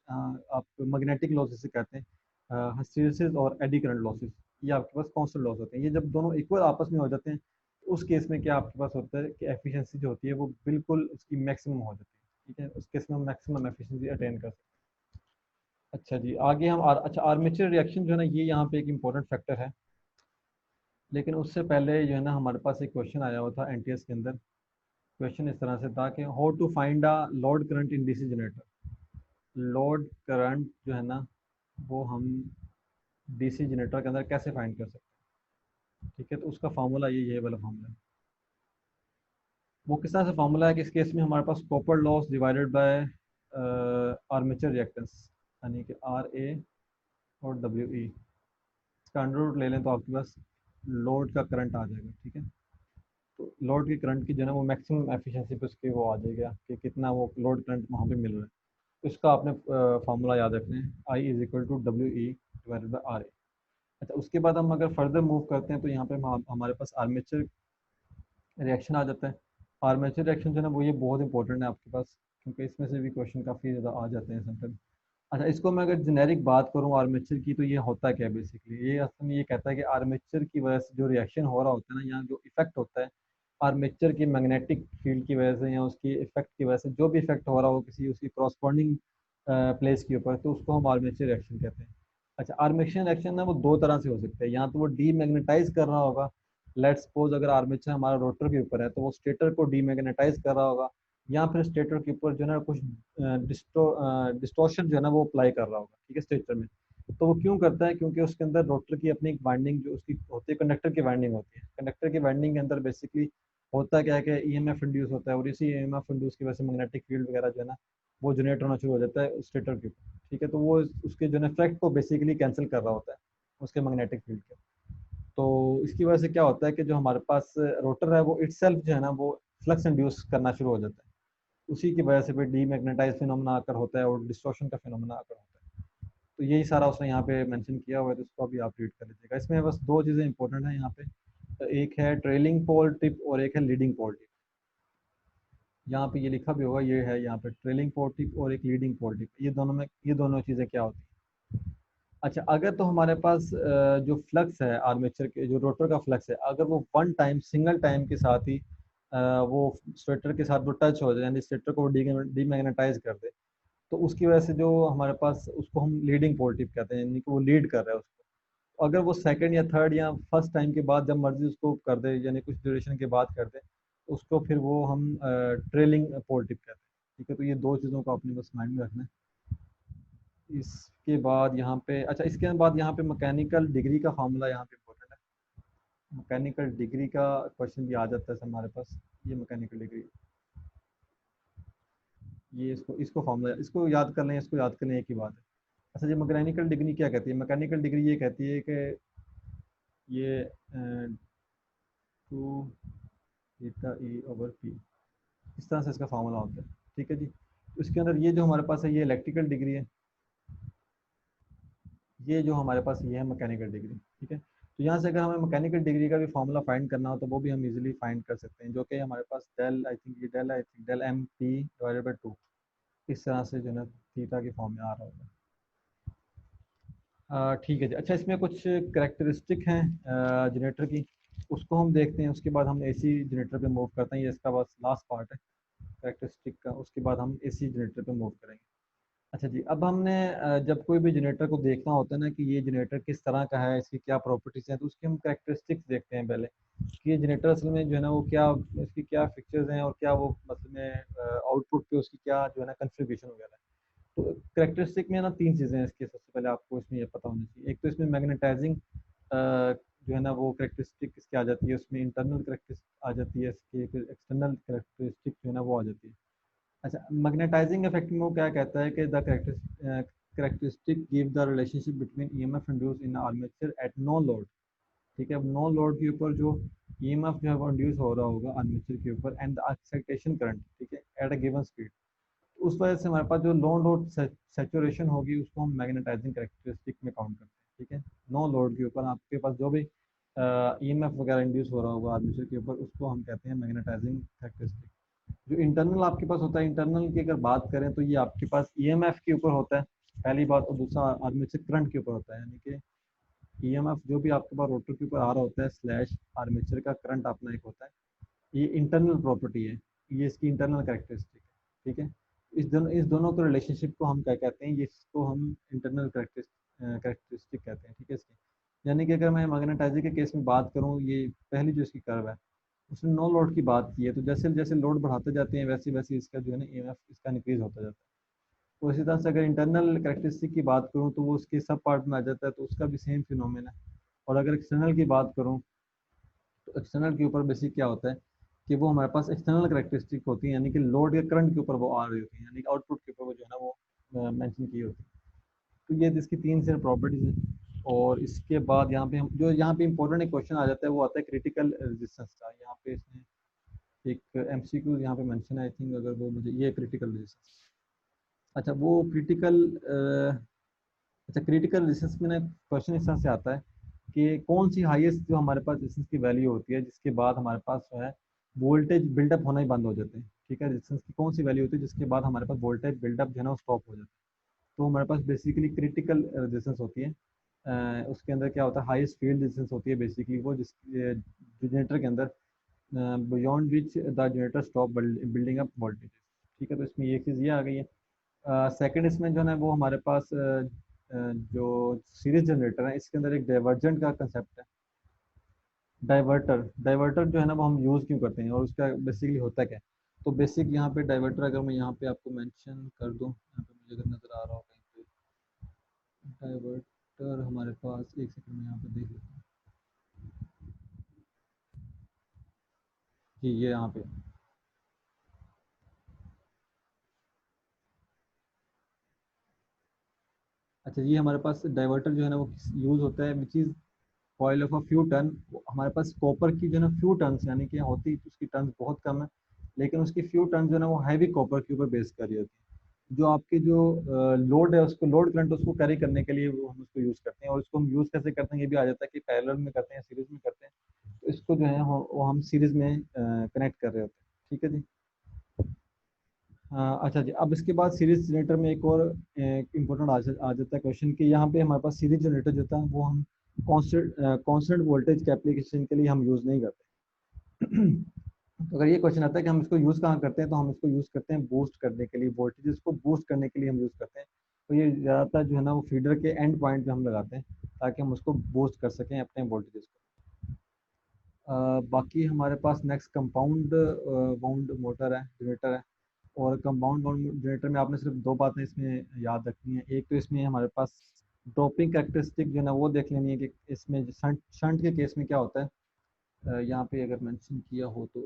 आप मैग्नेटिक लॉसेज से कहते हैं हिस्टैरिसीस और एडी करंट लॉसेज, ये आपके पास कांस्टेंट लॉस होते हैं। ये जब दोनों इक्वल आपस में हो जाते हैं तो उस केस में क्या आपके पास होता है कि एफिशिएंसी जो होती है वो बिल्कुल उसकी मैक्सिमम हो जाती है। ठीक है, उस केस में हम मैक्सिमम एफिशिएंसी अटेन कर सकते हैं। अच्छा जी, आगे हम अच्छा, आर्मेचर रिएक्शन जो है ना ये यहाँ पे एक इम्पोर्टेंट फैक्टर है। लेकिन उससे पहले जो है ना हमारे पास एक क्वेश्चन आया हुआ था एनटीएस के अंदर। क्वेश्चन इस तरह से था कि how to find a load current in DC generator. Load current जो है ना वो हम डीसी जनरेटर के अंदर कैसे फाइंड कर सकते हैं। ठीक है, तो उसका फार्मूला ये वाला फार्मूला है। वो किस तरह से फार्मूला है कि इस केस में हमारे पास copper loss divided by armature reactance, यानी कि आर ए और डब्ल्यू ई, इसका अंडर रूट ले लें तो आपके पास लोड का करंट आ जाएगा। ठीक है, तो लोड की करंट की जो है ना वो मैक्सिमम एफिशिएंसी पे उसकी वो आ जाएगा कि कितना वो लोड करंट वहाँ पे मिल रहा है। तो इसका आपने फार्मूला याद रखना है, I is equal to W E divided by R A. अच्छा, उसके बाद हम अगर फर्दर मूव करते हैं तो यहाँ पे हमारे पास आर्मेचर रिएक्शन आ जाता है। आर्मेचर रिएक्शन जो है ना वो ये बहुत इंपॉर्टेंट है आपके पास, क्योंकि इसमें से भी क्वेश्चन काफ़ी ज़्यादा आ जाते हैं समटाइम। अच्छा, इसको मैं अगर जेनेरिक बात करूँ आर्मेचर की, तो ये होता क्या है बेसिकली, ये असल में ये कहता है कि आर्मेचर की वजह से जो रिएक्शन हो रहा होता है ना, यहाँ जो इफेक्ट होता है आर्मेचर की मैग्नेटिक फील्ड की वजह से या उसकी इफेक्ट की वजह से, जो भी इफेक्ट हो रहा हो किसी उसकी करस्पॉन्डिंग प्लेस के ऊपर, तो उसको हम आर्मेचर रिएक्शन कहते हैं। अच्छा, आर्मेचर रिएक्शन ना वो दो तरह से हो सकता है, या तो वो डीमैग्नेटाइज कर रहा होगा। लेट्स सपोज अगर आर्मेचर हमारा रोटर के ऊपर है तो वो स्टेटर को डीमैग्नेटाइज कर रहा होगा, या फिर स्टेटर के ऊपर जो है ना कुछ डिस्टोर्शन जो है ना वो अप्लाई कर रहा होगा। ठीक है, स्टेटर में। तो वो क्यों करता है, क्योंकि उसके अंदर रोटर की अपनी एक वाइंडिंग जो उसकी होती है, कंडक्टर की वाइंडिंग होती है। कंडक्टर की वाइंडिंग के अंदर बेसिकली होता क्या है कि ईएमएफ इंड्यूस होता है, और इसी ईएमएफ इंड्यूस की वजह से मैग्नेटिक फील्ड वगैरह जो है ना वो जनरेट होना शुरू हो जाता है स्टेटर के ऊपर। ठीक है, तो वो उसके जो है इफेक्ट को बेसिकली कैंसिल कर रहा होता है उसके मैग्नेटिक फील्ड के। तो इसकी वजह से क्या होता है कि जो हमारे पास रोटर है वो इटसेल्फ जो है ना वो फ्लक्स इंड्यूस करना शुरू हो जाता है। उसी की वजह से फिर डीमैग्नेटाइज फिनोमेना आकर होता है और डिस्टॉर्शन का फिनोमेना आकर होता है। तो यही सारा उसने यहाँ पे मेंशन किया हुआ है, तो इसको अभी आप रीड कर लीजिएगा। इसमें बस दो चीज़ें इंपॉर्टेंट हैं यहाँ पे, तो एक है ट्रेलिंग पोल टिप और एक है लीडिंग पोल टिप। यहाँ पे ये लिखा भी होगा, ये है यहाँ पे ट्रेलिंग पोल टिप और एक लीडिंग पोल टिप, ये दोनों चीज़ें क्या होती हैं। अच्छा, अगर तो हमारे पास जो फ्लक्स है आर्मेचर के, जो रोटर का फ्लक्स है, अगर वो वन टाइम सिंगल टाइम के साथ ही वो स्टेटर के साथ वो टच हो जाए, यानी स्टेटर को डीमैग्नेटाइज कर दे, तो उसकी वजह से जो हमारे पास उसको हम लीडिंग पोल टिप कहते हैं, यानी कि वो लीड कर रहा है उसको। अगर वो सेकंड या थर्ड या फर्स्ट टाइम के बाद जब मर्जी उसको कर दे, यानी कुछ ड्यूरेशन के बाद कर दे, तो उसको फिर वो हम ट्रेलिंग पोल टिप कहते हैं। ठीक है, तो ये दो चीज़ों को अपने बस माइंड में रखना है। इसके बाद यहाँ पे, अच्छा इसके बाद यहाँ पे मैकेनिकल डिग्री का फार्मूला यहाँ पे इम्पोर्टेंट है। मैकेनिकल डिग्री का क्वेश्चन भी आ जाता है हमारे पास। ये मैकेनिकल डिग्री, ये इसको इसको फार्मूला इसको याद कर लें, इसको याद कर लें, एक ही बात है। अच्छा जी, मैकेनिकल डिग्री क्या कहती है? मैकेनिकल डिग्री ये कहती है कि ये two theta E over P, इस तरह से इसका फार्मूला होता है। ठीक है जी। उसके अंदर ये जो हमारे पास है ये इलेक्ट्रिकल डिग्री है, ये जो हमारे पास ये है मैकेनिकल डिग्री। ठीक है, तो यहाँ से अगर हमें मैकेनिकल डिग्री का भी फार्मूला फाइंड करना हो तो वो भी हम इजीली फाइंड कर सकते हैं, जो कि हमारे पास डेल आई थिंक ये del I think del M P divided by two, इस तरह से जो है ना थीटा के फॉर्म में आ रहा होगा। ठीक है जी। अच्छा, इसमें कुछ करेक्टरिस्टिक हैं जनरेटर की, उसको हम देखते हैं, उसके बाद हम एसी जनरेटर पे मूव करते हैं। ये इसका बस लास्ट पार्ट है करेक्टरिस्टिक का, उसके बाद हम एसी जनरेटर पे मूव करेंगे। अच्छा जी, अब हमने जब कोई भी जनरेटर को देखना होता है ना कि ये जनरेटर किस तरह का है, इसकी क्या प्रॉपर्टीज हैं, तो उसकी हम करेक्टरिस्टिक्स देखते हैं पहले कि ये जनरेटर असल में जो है ना वो क्या, इसकी क्या फीचर्स हैं और क्या वो मतलब में आउटपुट पे उसकी क्या जो है ना कन्फिग्रेशन वगैरह है। तो करेक्टरिस्टिक में ना तीन चीज़ें हैं इसके, सबसे पहले आपको इसमें ये पता होना चाहिए। एक तो इसमें मैग्नेटाइजिंग जो है ना वो करेक्टरिस्टिक इसकी आ जाती है, उसमें इंटरनल करेक्टरिस्टिक आ जाती है इसकी, फिर एक्सटर्नल करेक्टरिस्टिक जो है ना वो आ जाती है। अच्छा, मैग्नेटाइजिंग इफेक्ट में वो क्या कहता है कि the characteristic give the relationship between EMF induce in armature at no load. ठीक है, अब नो लोड के ऊपर जो ईएमएफ जो है वो इंड्यूस हो रहा होगा आर्मेचर के ऊपर एंड द एक्साइटेशन करंट, ठीक है, एट अ गिवन स्पीड, उस वजह से हमारे पास जो लो लोड सेचुरेशन होगी उसको हम मैग्नेटाइजिंग करेक्टरिस्टिक में काउंट करते हैं। ठीक है, नो लोड के ऊपर आपके पास जो भी ईएमएफ वगैरह इंड्यूस हो रहा होगा आर्मेचर के ऊपर, उसको हम कहते हैं मैग्नेटाइजिंग करेक्टरिस्टिक। जो इंटरनल आपके पास होता है, इंटरनल की अगर बात करें तो ये आपके पास ईएमएफ के ऊपर होता है पहली बात, और दूसरा आर्मेचर करंट के ऊपर होता है। यानी कि ईएमएफ जो भी आपके पास रोटर के ऊपर आ रहा होता है स्लैश आर्मेचर का करंट अपना एक होता है, ये इंटरनल प्रॉपर्टी है, ये इसकी इंटरनल कैरेक्टरिस्टिक है। ठीक है, इस दोनों के रिलेशनशिप को हम क्या कहते हैं, इसको हम इंटरनल कैरेक्टरिस्टिक कहते हैं। ठीक है, इसकी यानी कि अगर मैं मैग्नेटाइजिंग के केस में बात करूँ, ये पहली जो इसकी कर्व है उसने नो लोड की बात की है, तो जैसे जैसे लोड बढ़ाते जाते हैं वैसे वैसे इसका जो है ना ईएमएफ इसका इंक्रीज होता जाता है। तो इसी तरह से अगर इंटरनल कैरेक्टरिस्टिक की बात करूँ तो वो उसके सब पार्ट में आ जाता है, तो उसका भी सेम फिनोमेना है। और अगर एक्सटर्नल की बात करूँ तो एक्सटर्नल के ऊपर बेसिक क्या होता है कि वो हमारे पास एक्सटर्नल कैरेक्टरिस्टिक होती है, यानी कि लोड या करंट के ऊपर वो आ रही होती है, यानी कि आउटपुट के ऊपर वो जो है ना वो मेंशन की होती है। तो ये इसकी तीन से प्रॉपर्टीज हैं। और इसके बाद यहाँ पे हम जो यहाँ पे इंपॉर्टेंट एक क्वेश्चन आ जाता है वो आता है क्रिटिकल रेजिस्टेंस का। यहाँ पे इसने एक एमसीक्यू यहाँ पे मेंशन है, आई थिंक, अगर वो मुझे ये क्रिटिकल रेजिस्टेंस, अच्छा वो क्रिटिकल अच्छा क्रिटिकल रेजिस्टेंस में ना क्वेश्चन इस तरह से आता है कि कौन सी हाईएस्ट जो हमारे पास रेजिस्टेंस की वैल्यू होती है जिसके बाद हमारे पास जो है वोल्टेज बिल्डअप होना ही बंद हो जाते हैं। ठीक है, रेजिस्टेंस की कौन सी वैल्यू होती है जिसके बाद हमारे पास वोल्टेज बिल्डअप जो है ना वो स्टॉप हो जाता है। तो हमारे पास बेसिकली क्रिटिकल रेजिस्टेंस होती है। उसके अंदर क्या होता है, हाईएस्ट फील्ड रेजिस्टेंस होती है बेसिकली वो, जिस जनरेटर के अंदर beyond which the generator stop building up voltage. ठीक है, तो इसमें ये चीज़ ये आ गई है। सेकंड इसमें जो है ना वो हमारे पास जो सीरीज जनरेटर है इसके अंदर एक डाइवर्जेंट का कंसेप्ट है। डाइवर्टर, डाइवर्टर जो है ना वो हम यूज़ क्यों करते हैं और उसका बेसिकली होता क्या है। तो बेसिक यहाँ पे डाइवर्टर अगर मैं यहाँ पे आपको मेंशन कर दूँ, यहाँ पे मुझे अगर नज़र आ रहा हो कहीं पे डाइवर्टर हमारे पास, एक सेकंड में यहाँ पे देख लेते हैं कि ये यहाँ पे, अच्छा ये हमारे पास डाइवर्टर जो है ना वो यूज़ होता है which is coil of a few turn. हमारे पास कॉपर की जो है ना फ्यू टन यानी कि होती तो उसकी टन बहुत कम है, लेकिन उसकी फ्यू टन जो है ना वो हैवी कॉपर के ऊपर बेस कर रही होती है। जो आपकी जो लोड है उसको, लोड करंट उसको कैरी करने के लिए वो हम उसको यूज़ करते हैं। और उसको हम यूज़ कैसे करते हैं ये भी आ जाता है कि पैरेलल में करते हैं सीरीज में करते हैं। तो इसको जो है वो हम सीरीज में कनेक्ट कर रहे होते हैं। ठीक है जी। अच्छा जी, अब इसके बाद सीरीज जनरेटर में एक और इम्पोर्टेंट आ जाता है क्वेश्चन कि यहाँ पे हमारे पास सीरीज जनरेटर जो होता है वो हम कांस्टेंट वोल्टेज के एप्लीकेशन के लिए हम यूज़ नहीं करते। तो अगर ये क्वेश्चन आता है कि हम इसको यूज़ कहाँ करते हैं, तो हम इसको यूज़ करते हैं बूस्ट करने के लिए, वोल्टेजेस को बूस्ट करने के लिए हम यूज़ करते हैं। तो ये ज़्यादातर जो है ना वो फीडर के एंड पॉइंट पे हम लगाते हैं ताकि हम उसको बूस्ट कर सकें अपने वोल्टेजेस को। बाकी हमारे पास नेक्स्ट कंपाउंड वाउंड मोटर है, जनरेटर है। और कंपाउंड वाउंड जनरेटर में आपने सिर्फ दो बातें इसमें याद रखनी है। एक तो इसमें हमारे पास ड्रॉपिंग कैरेक्टरिस्टिक जो है ना वो देख लेनी है कि इसमें शंट शंट के केस में क्या होता है। यहाँ पे अगर मेंशन किया हो तो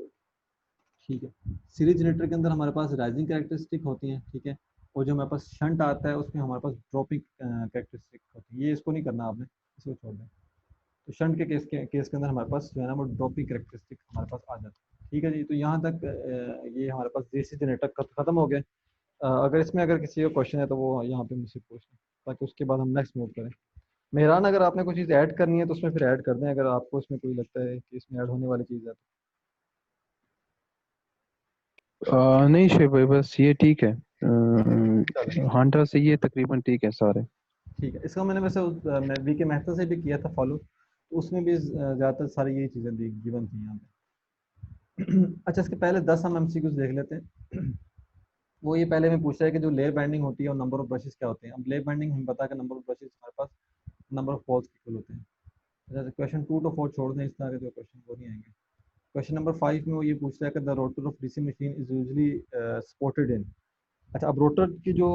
ठीक है, सीरीज जनरेटर के अंदर हमारे पास राइजिंग कैरेक्टरिस्टिक होती हैं। ठीक है, और जो हमारे पास शंट आता है उसमें हमारे पास ड्रॉपिंग कैरेक्टरिस्टिक होती है। ये इसको नहीं करना आपने, इसको छोड़ दें। तो शंट के केस के अंदर हमारे पास जो है ना वो ड्रॉपिंग कैरेक्टरिस्टिक हमारे पास आ जाती है। ठीक है जी, तो यहाँ तक ये हमारे पास डीसी जनरेटर खत्म हो गया। अगर इसमें अगर किसी का क्वेश्चन है तो वो यहाँ पे मुझसे पूछ लें, ताकि उसके बाद हम नेक्स्ट मूव करें। मेहरान, अगर आपने कोई चीज़ ऐड करनी है तो उसमें फिर ऐड कर दें, अगर आपको इसमें कोई लगता है कि इसमें ऐड होने वाली चीज़ है तो। नहीं शोएब भाई, बस ये ठीक है। चलो हांडा से ये तकरीबन ठीक है सारे। ठीक है। इसका मैंने वैसे मैं वीके मेहता से भी किया था फॉलो, तो उसमें भी ज़्यादातर सारी यही चीज़ें दी गिवन थी यहाँ पे। अच्छा, इसके पहले 10 हम एमसीक्यूज देख लेते हैं। वो ये पहले में पूछ रहा है कि जो लेयर बाइंडिंग होती है और नंबर ऑफ ब्रशेस क्या होते हैं। अब लेयर बाइंडिंग हमें पता है कि नंबर ऑफ ब्रशेस हमारे पास नंबर ऑफ पोल्स इक्वल होते हैं। जैसे क्वेश्चन 2 to 4 छोड़ दें, इस तरह के जो क्वेश्चन वो नहीं आएंगे। क्वेश्चन नंबर 5 में वो ये पूछ रहा है कि the rotor of DC machine is usually supported in. अच्छा, अब रोटर की जो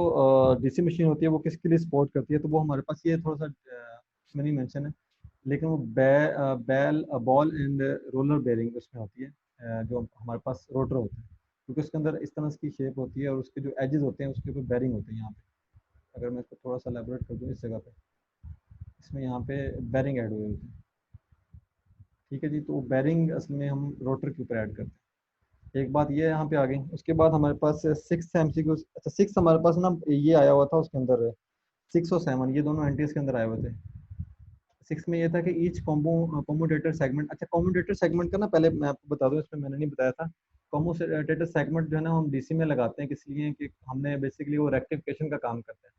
डीसी मशीन होती है वो किसके लिए सपोर्ट करती है, तो वो हमारे पास ये थोड़ा सा इसमें नहीं मेंशन है, लेकिन वो बैल बॉल एंड रोलर बेरिंग उसमें होती है। जो हमारे पास रोटर होता है, क्योंकि उसके अंदर इस तरह की शेप होती है और उसके जो एजेस होते हैं उसके ऊपर बेरिंग होते हैं यहाँ पे। अगर मैं इसको थोड़ा सा एलेबोरेट कर दूँ इस जगह पे, इसमें यहाँ पे बेरिंग ऐड हुए होते हैं। ठीक है जी, तो वो बेरिंग असल में हम रोटर के ऊपर ऐड करते हैं। एक बात ये यहाँ पे आ गई। उसके बाद हमारे पास 6 MCQ। अच्छा, 6 हमारे पास ना ये आया हुआ था उसके अंदर, 6 और 7 ये दोनों एनटीएस के अंदर आए हुए थे। 6 में ये था कि ईच कॉम्यूटेटर सेगमेंट। अच्छा, कॉम्यूटेटर सेगमेंट का ना पहले मैं आपको बता दूं, इसमें मैंने नहीं बताया था। कॉम्यूटेटर सेगमेंट जो है ना हम डीसी में लगाते हैं, किस लिए कि हमने बेसिकली वो रेक्टिफिकेशन का काम करता है।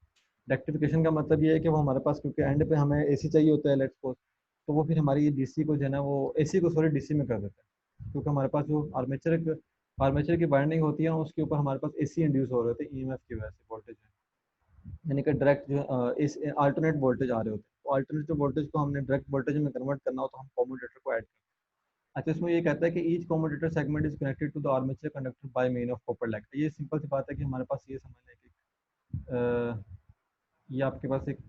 रेक्टिफिकेशन का मतलब ये है कि वो हमारे पास, क्योंकि एंड पे हमें एसी चाहिए होता है, लेट्स सपोज, तो वो फिर हमारी डीसी को जो है ना वो एसी को सॉरी डीसी में कर देता है। क्योंकि हमारे पास जो आर्मेचर की बाइंडिंग होती है उसके ऊपर हमारे पास एसी इंड्यूस हो रहे होते हैं ईएमएफ की वजह से, वोल्टेज यानी कि डायरेक्ट जो इस अल्टरनेट वोल्टेज आ रहे होते हैं। तो अल्टरनेट वोल्टेज को हमने डायरेक्ट वोल्टेज में कन्वर्ट करना हो तो हम कॉम्यूटेटर को ऐड करते हैं। अच्छा, इसमें ये कहता है कि each commutator segment is connected to the armature conductor by mean of copper lug. ये सिंपल सी बात है कि हमारे पास ये समझ लें कि ये आपके पास एक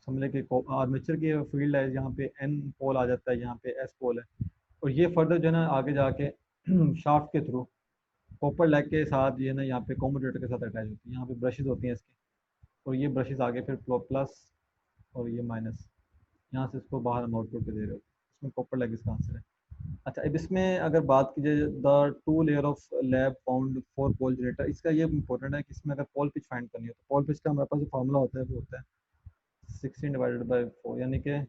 समझ लें कि आर्मेचर की फील्ड है, यहाँ पे एन पोल आ जाता है, यहाँ पे एस पोल है, और ये फर्दर जो है ना आगे जाके शाफ्ट के थ्रू कॉपर लैग के साथ ये ना यहाँ पे कॉम्यूटेटर के साथ अटैच होती है। यहाँ पे ब्रशेज होती हैं इसके, और ये ब्रशेज आगे फिर प्लस और ये माइनस, यहाँ से इसको बाहर हम आउटपुट पे दे रहे हो। इसमें कॉपर लैग इसका आंसर है। अच्छा, अब इसमें अगर बात की जाए the two layer of lap wound four pole generator, इसका ये इंपॉर्टेंट है कि इसमें अगर पोल पिच फाइंड करनी हो तो पोल पिच का हमारे पास जो फार्मूला होता है वो होता है 16/4, यानी कि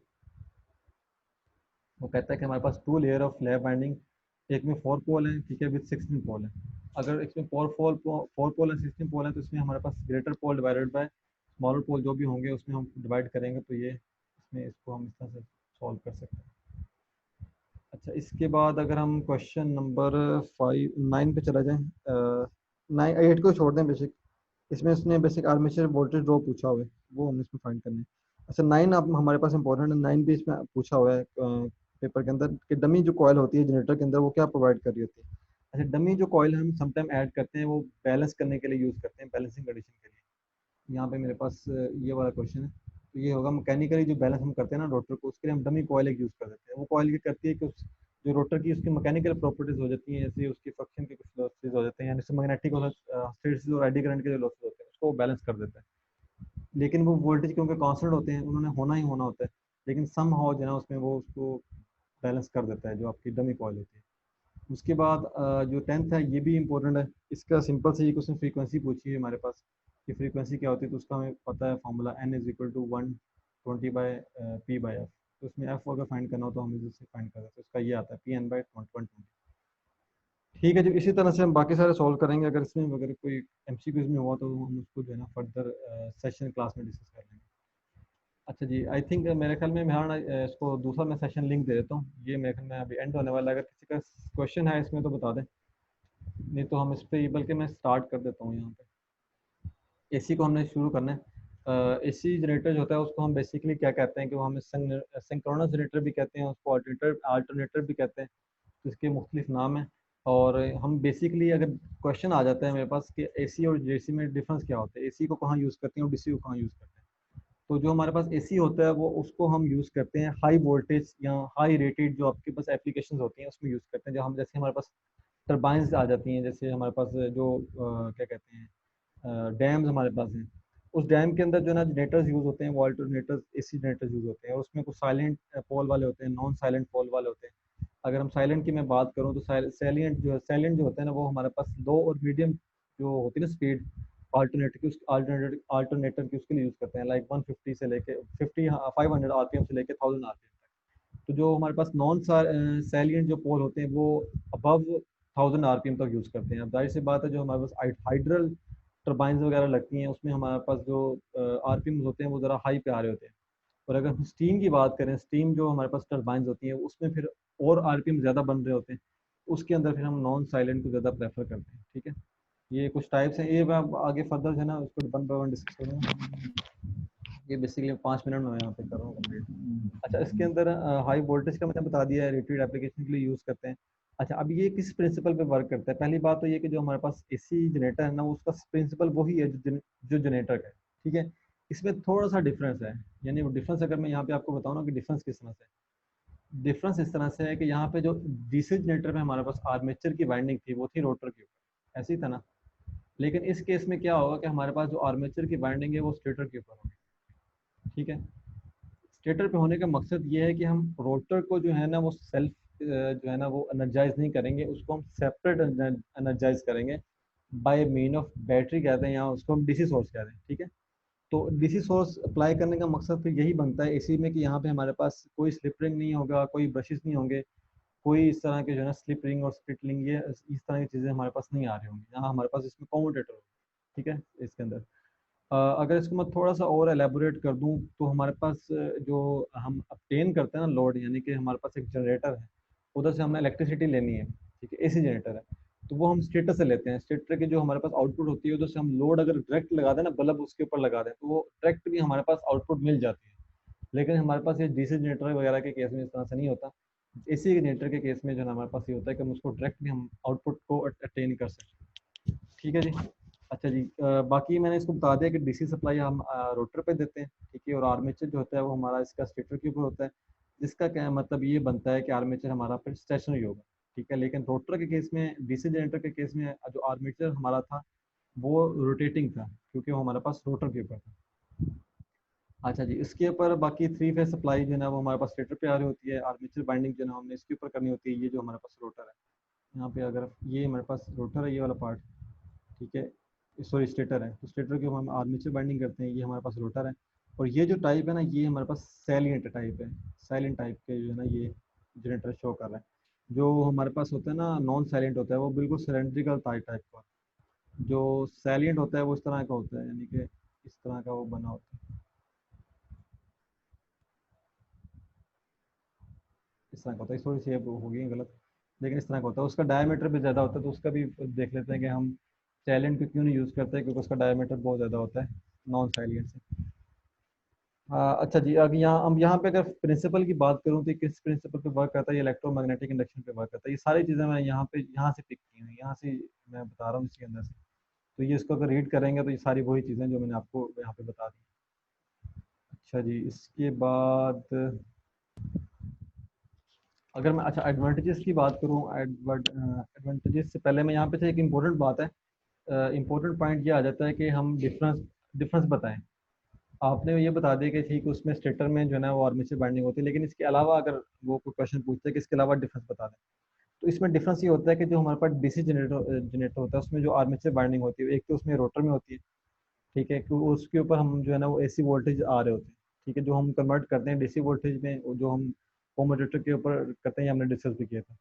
वो कहता है कि हमारे पास two layer of lap winding, एक में 4 पोल है, ठीक है, विद 16 पोल है। अगर इसमें 4 पोल है 16 पोल है तो इसमें हमारे पास greater pole divided by smaller pole जो भी होंगे उसमें हम डिवाइड करेंगे, तो ये इसमें इसको हम इस तरह से सॉल्व कर सकते हैं। अच्छा, इसके बाद अगर हम क्वेश्चन नंबर 9 पे चला जाएं, 8 को छोड़ दें बेसिक। इसमें इसने बेसिक आर्मेचर वोल्टेज ड्रॉप पूछा हुआ है, वो हमने इसमें फाइंड करना है। अच्छा, 9 अब हमारे पास इंपॉर्टेंट है। 9 भी इसमें पूछा हुआ है पेपर के अंदर कि डमी जो कॉयल होती है जनरेटर के अंदर वो क्या प्रोवाइड कर रही होती है। अच्छा, डमी जो कॉयल हम समटाइम ऐड करते हैं वो बैलेंस करने के लिए यूज़ करते हैं, बैलेंसिंग कंडीशन के लिए। यहाँ पे मेरे पास ये वाला क्वेश्चन है, तो ये होगा मैकेनिकली जो बैलेंस हम करते हैं ना रोटर को, उसके लिए हम डमी कॉयल एक यूज़ कर देते हैं। वो कॉयल ये करती है कि उस जो रोटर की उसकी मैकेनिकल प्रॉपर्टीज हो जाती हैं, जैसे उसकी फ्रिक्शन के कुछ लॉसेज हो जाते हैं, यानी मैग्नेटिक हिस्टेरिसिस और एडी करंट के जो लॉसेज होते हैं उसको बैलेंस कर देता है। लेकिन वो वोल्टेज क्योंकि कांस्टेंट होते हैं, उन्होंने होना ही होना होता है, लेकिन सम हाउ जो है ना उसमें वो उसको बैलेंस कर देता है जो आपकी डमी कॉयल होती है। उसके बाद जो 10th है ये भी इंपॉर्टेंट है। इसका सिंपल से ये क्वेश्चन फ्रीक्वेंसी पूछी है हमारे पास कि फ्रीक्वेंसी क्या होती है, तो उसका हमें पता है फॉर्मूला N = 120/P/F। तो उसमें एफ अगर फाइंड करना हो तो हम इससे फाइंड कर सकते हैं, उसका ये आता है P/N/120। ठीक है जी, इसी तरह से हम बाकी सारे सॉल्व करेंगे। अगर इसमें अगर कोई एमसीक्यूज में हुआ तो हम उसको जो है ना फर्दर सेशन क्लास में डिस्कस कर लेंगे। अच्छा जी, आई थिंक मेरे ख्याल में मैं इसको दूसरा मैं सेशन लिंक दे देता हूँ। ये मेरे ख्याल में अभी एंड होने वाला है, अगर किसी का क्वेश्चन है इसमें तो बता दें, नहीं तो हम इस पे बल्कि मैं स्टार्ट कर देता हूँ। यहाँ पे एसी को हमने शुरू करना है। एसी जनरेटर जो होता है उसको हम बेसिकली क्या कहते हैं कि वो हम सिंक्रोनस जनरेटर भी कहते हैं, उसको अल्टरनेटर अल्टरनेटर भी कहते हैं, तो इसके मुख्तलिफ नाम हैं। और हम बेसिकली अगर क्वेश्चन आ जाता है मेरे पास कि एसी और जेसी में डिफरेंस क्या होता है, एसी को कहाँ यूज़ करते हैं और डीसी को कहाँ यूज़ करते हैं, तो जो हमारे पास एसी होता है वो उसको हम यूज़ करते हैं हाई वोल्टेज या हाई रेटेड जो आपके पास एप्लीकेशंस होती हैं उसमें यूज़ करते हैं। जो हम जैसे हमारे पास टर्बाइंस आ जाती हैं, जैसे हमारे पास जो क्या कहते हैं डैम्स हमारे पास हैं। उस डैम के अंदर जो है ना जनरेटर्स यूज़ होते हैं, वो अल्टरनेटर्स एसी जनरेटर्स यूज़ होते हैं। उसमें कुछ साइलेंट पोल वाले होते हैं, नॉन साइलेंट पोल वाले होते हैं। अगर हम साइलेंट की मैं बात करूँ तो साइलेंट जो होते हैं ना, वो हमारे पास लो और मीडियम जो होती है ना स्पीड अल्टरनेटर की उसके लिए यूज़ करते हैं, लाइक 150 से लेके 500 आरपीएम से लेके 1000 आरपीएम तक। तो जो हमारे पास नॉन सैलिएंट जो पोल होते हैं वो अबव 1000 आरपीएम तक यूज़ करते हैं। अब जाहिर सी बात है, जो हमारे पास हाइड्रल टर्बाइंस वगैरह लगती हैं उसमें हमारे पास जो आरपीएम होते हैं वो ज़रा हाई पे आ रहे होते हैं। और अगर हम स्टीम की बात करें, स्टीम जो हमारे पास टर्बाइंस होती हैं उसमें फिर और आरपीएम ज़्यादा बन रहे होते हैं। उसके अंदर फिर हम नॉन साइलेंट को ज़्यादा प्रेफर करते हैं। ठीक है, ये कुछ टाइप्स हैं। ये मैं आगे फर्दर जो है ना उसको वन बाय वन डिस्कस करूँगा। ये बेसिकली 5 मिनट में मैं यहाँ पे कर रहा हूँ कंप्लीट। अच्छा, इसके अंदर हाई वोल्टेज का मैंने बता दिया है, रेटेड एप्लीकेशन के लिए यूज़ करते हैं। अच्छा, अब ये किस प्रिंसिपल पे वर्क करता है? पहली बात तो ये कि जो हमारे पास एसी जनरेटर है ना, उसका प्रिंसिपल वही है जो जनरेटर का है। ठीक है, इसमें थोड़ा सा डिफरेंस है। यानी वो डिफरेंस अगर मैं यहाँ पे आपको बताऊँ ना कि डिफरेंस किस तरह से है। डिफरेंस इस तरह से है कि यहाँ पे जो डीसी जनरेटर में हमारे पास आर्मेचर की वाइंडिंग थी वो थी रोटर के ऊपर, ऐसी था ना। लेकिन इस केस में क्या होगा कि हमारे पास जो आर्मेचर की वाइंडिंग है वो स्टेटर के ऊपर होगी। ठीक है, स्टेटर पे होने का मकसद ये है कि हम रोटर को जो है ना वो सेल्फ जो है ना वो एनर्जाइज नहीं करेंगे, उसको हम सेपरेट एनर्जाइज करेंगे बाय मीन ऑफ बैटरी कहते हैं, या उसको हम डीसी सोर्स कहते हैं। ठीक है, तो डीसी सोर्स अप्लाई करने का मकसद फिर यही बनता है एसी में कि यहाँ पे हमारे पास कोई स्लिप रिंग नहीं होगा, कोई ब्रशेस नहीं होंगे, कोई इस तरह के जो है ना स्लिप रिंग और स्प्लिट रिंग ये इस तरह की चीज़ें हमारे पास नहीं आ रही होंगी। यहाँ हमारे पास इसमें कॉम्यूटेटर होगा। ठीक है, इसके अंदर अगर इसको मैं थोड़ा सा और एलेबोरेट कर दूं तो हमारे पास जो हम obtain करते हैं ना लोड, यानी कि हमारे पास एक जनरेटर है, उधर से हमें इलेक्ट्रिसिटी लेनी है। ठीक है, एसी जनरेटर है, तो वो हम स्टेटर से लेते हैं। स्टेटर की जो हमारे पास आउटपुट होती है उधर से हम लोड अगर डायरेक्ट लगा दें ना, बल्ब उसके ऊपर लगा दें, तो वो डायरेक्ट भी हमारे पास आउटपुट मिल जाती है। लेकिन हमारे पास ये डीसी जनरेटर वगैरह के केस में इस तरह से नहीं होता। एसी जनरेटर के केस में जो है ना हमारे पास ये होता है कि हम उसको डायरेक्ट भी हम आउटपुट को अटेन कर सकते हैं। ठीक है जी। अच्छा जी, बाकी मैंने इसको बता दिया कि डीसी सप्लाई हम रोटर पे देते हैं। ठीक है, और आर्मेचर जो होता है वो हमारा इसका स्टेटर के ऊपर होता है, जिसका क्या मतलब ये बनता है कि आर्मेचर हमारा फिर स्टेशनरी होगा। ठीक है, लेकिन रोटर के केस में, डीसी जनरेटर के केस में जो आर्मेचर हमारा था वो रोटेटिंग था, क्योंकि वो हमारे पास रोटर के ऊपर था। अच्छा जी, इसके ऊपर बाकी थ्री फेज सप्लाई जो है ना वो हमारे पास स्टेटर पे आ रही होती है। आर्मेचर बाइंडिंग जो है ना हमने इसके ऊपर करनी होती है। ये जो हमारे पास रोटर है, यहाँ पे अगर ये हमारे पास रोटर है, ये वाला पार्ट, ठीक है, सॉरी स्टेटर है, तो स्टेटर के ऊपर हम आर्मेचर बाइंडिंग करते हैं। ये हमारे पास रोटर है। और ये जो टाइप है ना, ये हमारे पास सैलिएंट टाइप है। साइलेंट टाइप के जो है ना ये जनरेटर शो कर रहा है। जो हमारे पास होता है ना नॉन साइलेंट होता है, वो बिल्कुल सिलेंड्रिकल टाइप टाइप का। जो सैलिएंट होता है वो इस तरह का होता है, यानी कि इस तरह का वो बना होता है। इस तरह का होता है, थोड़ी सी हो गई गलत, लेकिन इस तरह का होता है। उसका डायमीटर भी ज़्यादा होता है, तो उसका भी देख लेते हैं कि हम सैलिएंट को क्यों नहीं यूज़ करते, क्योंकि उसका डायमीटर बहुत ज़्यादा होता है नॉन साइलेंट से। अच्छा जी, अब यहाँ पे अगर प्रिंसिपल की बात करूँ तो ये किस प्रिंसिपल पे वर्क करता है? ये इलेक्ट्रोमैग्नेटिक इंडक्शन पे वर्क करता है। ये सारी चीज़ें मैं यहाँ से पिक की हुई, यहाँ से मैं बता रहा हूँ इसके अंदर से। तो ये इसको अगर रीड करेंगे तो ये सारी वही चीज़ें जो मैंने आपको यहाँ पे बता दी। अच्छा जी, इसके बाद अगर मैं अच्छा एडवांटेजेस की बात करूँ, एडवांटेजेस से पहले मैं यहाँ पे से एक इम्पोर्टेंट बात है, इम्पोर्टेंट पॉइंट ये आ जाता है कि हम डिफरेंस डिफरेंस बताएं। आपने ये बता दिया कि ठीक उसमें स्टेटर में जो है ना वो आर्मेचर बाइंडिंग होती है, लेकिन इसके अलावा अगर वो कोई क्वेश्चन पूछते हैं कि इसके अलावा डिफरेंस बता दें, तो इसमें डिफरेंस ये होता है कि जो हमारे पास डीसी जनरेटर जनरेटर होता है उसमें जो आर्मेचर बाइंडिंग होती है, एक तो उसमें रोटर में होती है। ठीक है, कि उसके ऊपर हम जो है ना वो एसी वोल्टेज आ रहे होते हैं। ठीक है, जो हम कन्वर्ट करते हैं डीसी वोल्टेज में, जो हम कॉमोडेटर के ऊपर करते हैं, ये हमने डिस्कस भी किया था।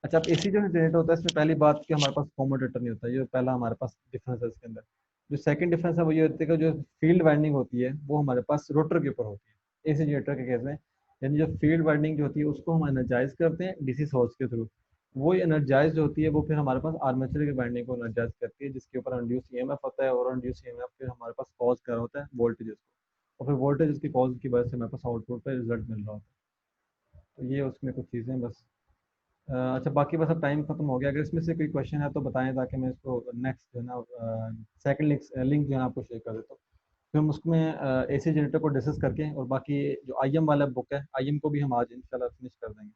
अच्छा, अब एसी जो जनरेटर होता है इसमें पहली बात कि हमारे पास कॉमोडेटर नहीं होता, ये पहला हमारे पास डिफरेंस है इसके अंदर। जो सेकंड डिफरेंस है वो ये होता है कि जो फील्ड वाइंडिंग होती है वो हमारे पास रोटर के ऊपर होती है एसी जनरेटर के केस में। यानी जो फील्ड वाइंडिंग जो होती है उसको हम एनर्जाइज करते हैं डीसी सोर्स के थ्रू। वो एनर्जाइज होती है, वो फिर हमारे पास आर्मेचर के वाइंडिंग को एनर्जाइज करती है, जिसके ऊपर इंड्यूस ईएमएफ होता है, और इंड्यूस ईएमएफ फिर हमारे पास कॉज कर रहा होता है वोल्टेज को, और फिर वोल्टेज की कॉज की वजह से हमारे पास आउटपुट पे रिजल्ट मिल रहा होता है। तो ये उसमें कुछ चीज़ें बस। अच्छा, बाकी बस अब टाइम खत्म हो गया। अगर इसमें से कोई क्वेश्चन है तो बताएं, ताकि मैं इसको नेक्स्ट जो है ना सेकंड लिंक जो है ना आपको शेयर कर देता हूँ। फिर हम उसमें एसी जनरेटर को डिस्कस करके, और बाकी जो आईएम वाला बुक है, आईएम को भी हम आज इंशाल्लाह फिनिश कर देंगे।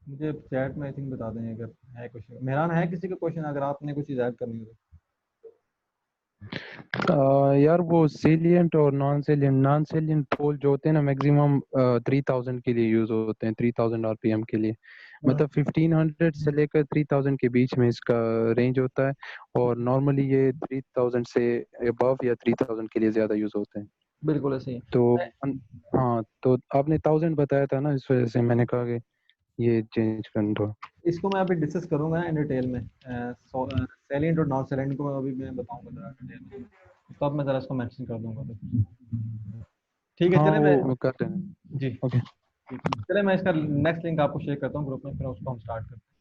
मुझे चैट में आई थिंक बता दें अगर है क्वेश्चन। मेहरान है किसी का क्वेश्चन, अगर आपने कुछ चीज़ ऐड करनी हो तो। यार वो सेलिएंट और नॉन सेलिएंट पोल जो होते हैं ना मैक्सिमम 3000 के लिए यूज होते हैं, 3000 आरपीएम के लिए। हाँ, मतलब 1500 से लेकर 3000 के बीच में इसका रेंज होता है, और नॉर्मली ये 3000 से अबव या 3000 के लिए ज्यादा यूज होते हैं। बिल्कुल ऐसे ही। तो हाँ, तो आपने 1000 बताया था ना, इस वजह से मैंने कहा कि ये चेंज कर दो। इसको मैं अभी डिस्कस करूंगा इन डिटेल में, सैलेंट और नॉन सैलेंट को अभी मैं बताऊंगा जरा डिटेल में, तब मैं जरा इसको मेंशन कर दूंगा तो। ठीक है, हाँ चले मैं। वो कर लेना। जी। ओके। चले मैं इसका नेक्स्ट लिंक आपको शेयर करता हूँ ग्रुप में, फिर उसको हम स्टार्ट करते हैं।